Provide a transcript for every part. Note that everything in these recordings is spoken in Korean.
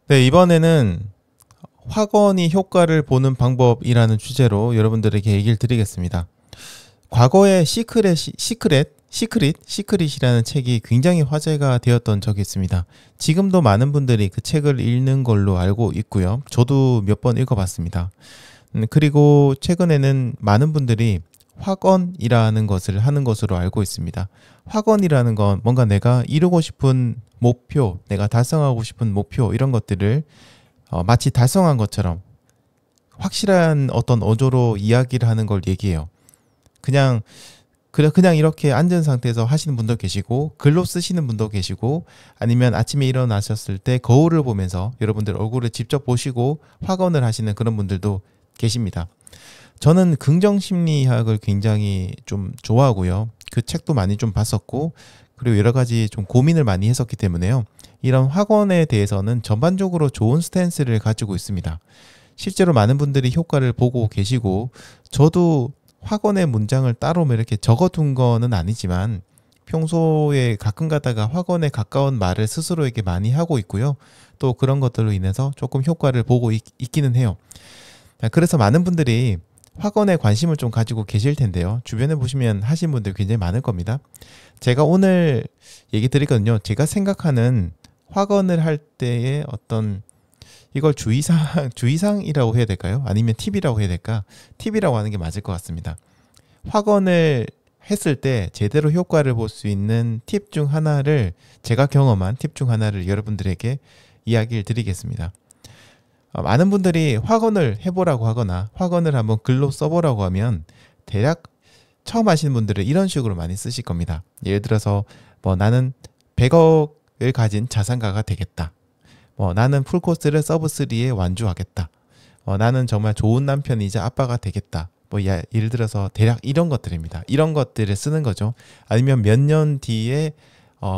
네, 이번에는 확언이 효과를 보는 방법이라는 주제로 여러분들에게 얘기를 드리겠습니다. 과거에 시크릿이라는 책이 굉장히 화제가 되었던 적이 있습니다. 지금도 많은 분들이 그 책을 읽는 걸로 알고 있고요. 저도 몇 번 읽어봤습니다. 그리고 최근에는 많은 분들이 확언이라는 것을 하는 것으로 알고 있습니다. 확언이라는 건 뭔가 내가 이루고 싶은 목표, 내가 달성하고 싶은 목표 이런 것들을 마치 달성한 것처럼 확실한 어떤 어조로 이야기를 하는 걸 얘기해요. 그냥 이렇게 앉은 상태에서 하시는 분도 계시고 글로 쓰시는 분도 계시고 아니면 아침에 일어나셨을 때 거울을 보면서 여러분들 얼굴을 직접 보시고 확언을 하시는 그런 분들도 계십니다. 저는 긍정심리학을 굉장히 좀 좋아하고요. 그 책도 많이 좀 봤었고 그리고 여러 가지 좀 고민을 많이 했었기 때문에요. 이런 확언에 대해서는 전반적으로 좋은 스탠스를 가지고 있습니다. 실제로 많은 분들이 효과를 보고 계시고 저도 확언의 문장을 따로 이렇게 적어둔 거는 아니지만 평소에 가끔 가다가 확언에 가까운 말을 스스로에게 많이 하고 있고요. 또 그런 것들로 인해서 조금 효과를 보고 있기는 해요. 그래서 많은 분들이 확언에 관심을 좀 가지고 계실 텐데요. 주변에 보시면 하신 분들 굉장히 많을 겁니다. 제가 오늘 얘기 드리거든요. 제가 생각하는 확언을 할 때의 어떤 이걸 주의사항이라고 해야 될까요? 아니면 팁이라고 해야 될까? 팁이라고 하는 게 맞을 것 같습니다. 확언을 했을 때 제대로 효과를 볼 수 있는 팁 중 하나를 제가 경험한 팁 중 하나를 여러분들에게 이야기를 드리겠습니다. 많은 분들이 확언을 해보라고 하거나 확언을 한번 글로 써보라고 하면 대략 처음 하시는 분들은 이런 식으로 많이 쓰실 겁니다. 예를 들어서 뭐 나는 100억을 가진 자산가가 되겠다. 나는 풀코스를 서브3에 완주하겠다. 나는 정말 좋은 남편이자 아빠가 되겠다. 예를 들어서 대략 이런 것들입니다. 이런 것들을 쓰는 거죠. 아니면 몇 년 뒤에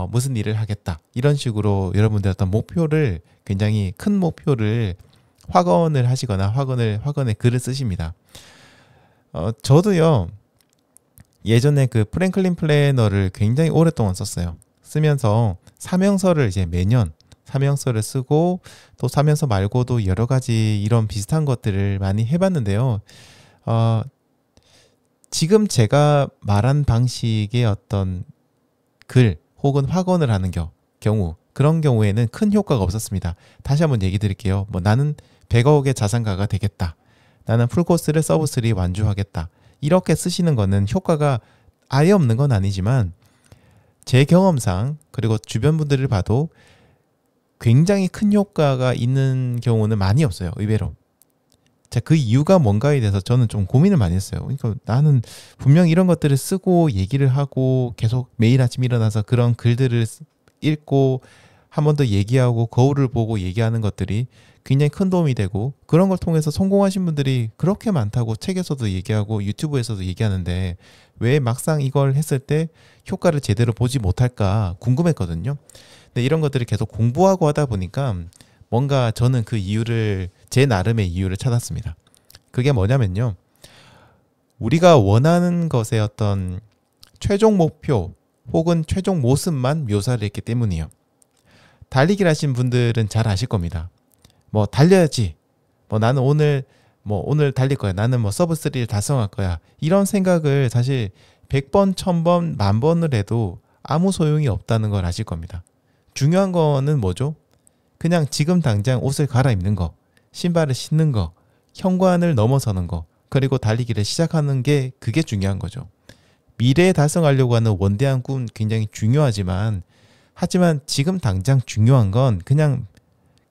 무슨 일을 하겠다. 이런 식으로 여러분들 어떤 목표를 굉장히 큰 목표를 확언을 하시거나 확언에 글을 쓰십니다. 저도요. 예전에 그 프랭클린 플래너를 굉장히 오랫동안 썼어요. 쓰면서 사명서를 이제 매년 사명서를 쓰고 또 사명서 말고도 여러 가지 이런 비슷한 것들을 많이 해봤는데요. 지금 제가 말한 방식의 어떤 글 혹은 확언을 하는 경우 그런 경우에는 큰 효과가 없었습니다. 다시 한번 얘기 드릴게요. 나는 100억의 자산가가 되겠다. 나는 풀코스를 서브3 완주하겠다. 이렇게 쓰시는 거는 효과가 아예 없는 건 아니지만 제 경험상 그리고 주변 분들을 봐도 굉장히 큰 효과가 있는 경우는 많이 없어요. 의외로. 자, 그 이유가 뭔가에 대해서 저는 좀 고민을 많이 했어요. 그러니까 나는 분명 이런 것들을 쓰고 얘기를 하고 계속 매일 아침 일어나서 그런 글들을 읽고 한 번 더 얘기하고 거울을 보고 얘기하는 것들이 굉장히 큰 도움이 되고 그런 걸 통해서 성공하신 분들이 그렇게 많다고 책에서도 얘기하고 유튜브에서도 얘기하는데 왜 막상 이걸 했을 때 효과를 제대로 보지 못할까 궁금했거든요. 근데 이런 것들을 계속 공부하고 하다 보니까 뭔가 저는 그 이유를 제 나름의 이유를 찾았습니다. 그게 뭐냐면요. 우리가 원하는 것의 어떤 최종 목표 혹은 최종 모습만 묘사를 했기 때문이에요. 달리기를 하신 분들은 잘 아실 겁니다. 달려야지. 나는 오늘 달릴 거야. 나는 서브3를 달성할 거야. 이런 생각을 사실 100번, 1000번, 10,000번을 해도 아무 소용이 없다는 걸 아실 겁니다. 중요한 거는 뭐죠? 그냥 지금 당장 옷을 갈아입는 거, 신발을 신는 거, 현관을 넘어서는 거, 그리고 달리기를 시작하는 게 그게 중요한 거죠. 미래에 달성하려고 하는 원대한 꿈 굉장히 중요하지만 하지만 지금 당장 중요한 건 그냥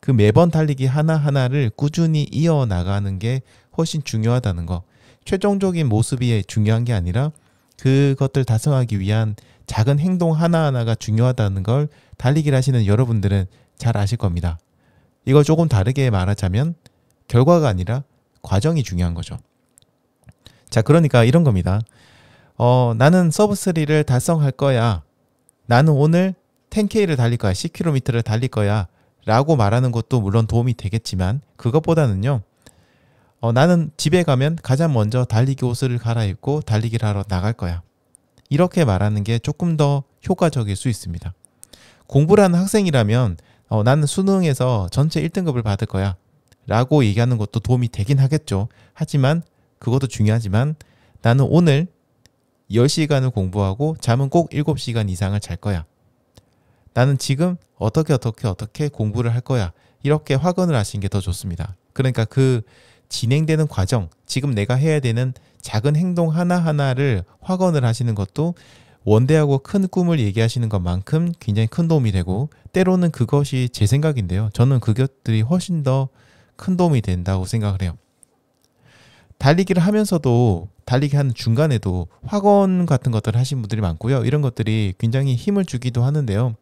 그 매번 달리기 하나하나를 꾸준히 이어나가는 게 훨씬 중요하다는 거. 최종적인 모습이 중요한 게 아니라 그것들 달성하기 위한 작은 행동 하나하나가 중요하다는 걸 달리기를 하시는 여러분들은 잘 아실 겁니다. 이걸 조금 다르게 말하자면 결과가 아니라 과정이 중요한 거죠. 자, 그러니까 이런 겁니다. 나는 서브3를 달성할 거야. 나는 오늘 10K를 달릴 거야. 10km를 달릴 거야. 라고 말하는 것도 물론 도움이 되겠지만 그것보다는요. 나는 집에 가면 가장 먼저 달리기 옷을 갈아입고 달리기를 하러 나갈 거야. 이렇게 말하는 게 조금 더 효과적일 수 있습니다. 공부를 하는 학생이라면 나는 수능에서 전체 1등급을 받을 거야 라고 얘기하는 것도 도움이 되긴 하겠죠. 하지만 그것도 중요하지만 나는 오늘 10시간을 공부하고 잠은 꼭 7시간 이상을 잘 거야. 나는 지금 어떻게 공부를 할 거야. 이렇게 확언을 하시는 게 더 좋습니다. 그러니까 그 진행되는 과정, 지금 내가 해야 되는 작은 행동 하나하나를 확언을 하시는 것도 원대하고 큰 꿈을 얘기하시는 것만큼 굉장히 큰 도움이 되고, 때로는 그것이 제 생각인데요. 저는 그것들이 훨씬 더 큰 도움이 된다고 생각을 해요. 달리기를 하면서도, 달리기 하는 중간에도 확언 같은 것들을 하신 분들이 많고요. 이런 것들이 굉장히 힘을 주기도 하는데요.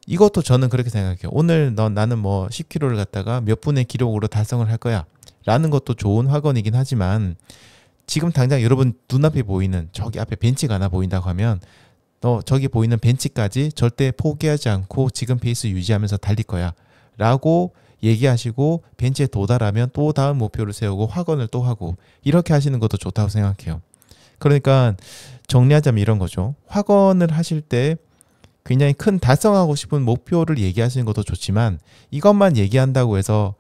이것도 저는 그렇게 생각해요. 오늘 나는 뭐 10km를 갔다가 몇 분의 기록으로 달성을 할 거야 라는 것도 좋은 확언이긴 하지만, 지금 당장 여러분 눈앞에 보이는 저기 앞에 벤치가 하나 보인다고 하면 저기 보이는 벤치까지 절대 포기하지 않고 지금 페이스 유지하면서 달릴 거야 라고 얘기하시고, 벤치에 도달하면 또 다음 목표를 세우고 확언을 또 하고, 이렇게 하시는 것도 좋다고 생각해요. 그러니까 정리하자면 이런 거죠. 확언을 하실 때 굉장히 큰 달성하고 싶은 목표를 얘기하시는 것도 좋지만, 이것만 얘기한다고 해서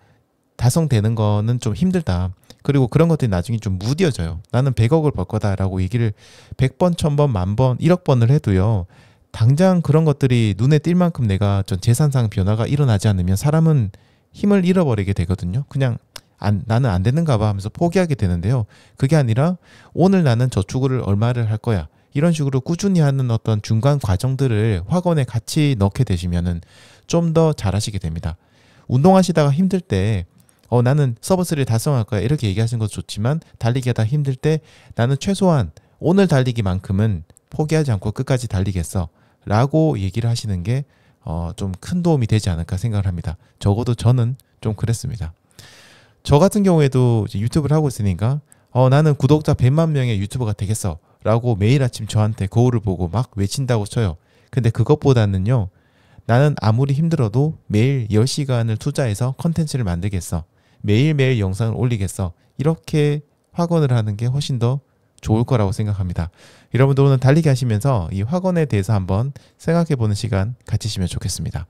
달성되는 거는 좀 힘들다. 그리고 그런 것들이 나중에 좀 무뎌져요. 나는 100억을 벌 거다 라고 얘기를 100번, 1000번, 10,000번, 1억 번을 해도요, 당장 그런 것들이 눈에 띌 만큼 내가 전 재산상 변화가 일어나지 않으면 사람은 힘을 잃어버리게 되거든요. 그냥 나는 안 되는가 봐 하면서 포기하게 되는데요. 그게 아니라 오늘 나는 저축을 얼마를 할 거야, 이런 식으로 꾸준히 하는 어떤 중간 과정들을 확언에 같이 넣게 되시면은 좀 더 잘하시게 됩니다. 운동하시다가 힘들 때 나는 서브3를 달성할 거야 이렇게 얘기하시는 것도 좋지만, 달리기 하다 힘들 때 나는 최소한 오늘 달리기만큼은 포기하지 않고 끝까지 달리겠어 라고 얘기를 하시는 게 좀 큰 도움이 되지 않을까 생각을 합니다. 적어도 저는 좀 그랬습니다. 저 같은 경우에도 이제 유튜브를 하고 있으니까 나는 구독자 100만 명의 유튜버가 되겠어 라고 매일 아침 저한테 거울을 보고 막 외친다고 쳐요. 근데 그것보다는요, 나는 아무리 힘들어도 매일 10시간을 투자해서 컨텐츠를 만들겠어, 매일매일 영상을 올리겠어, 이렇게 확언을 하는 게 훨씬 더 좋을 거라고 생각합니다. 여러분도 오늘 달리기 하시면서 이 확언에 대해서 한번 생각해 보는 시간 가지시면 좋겠습니다.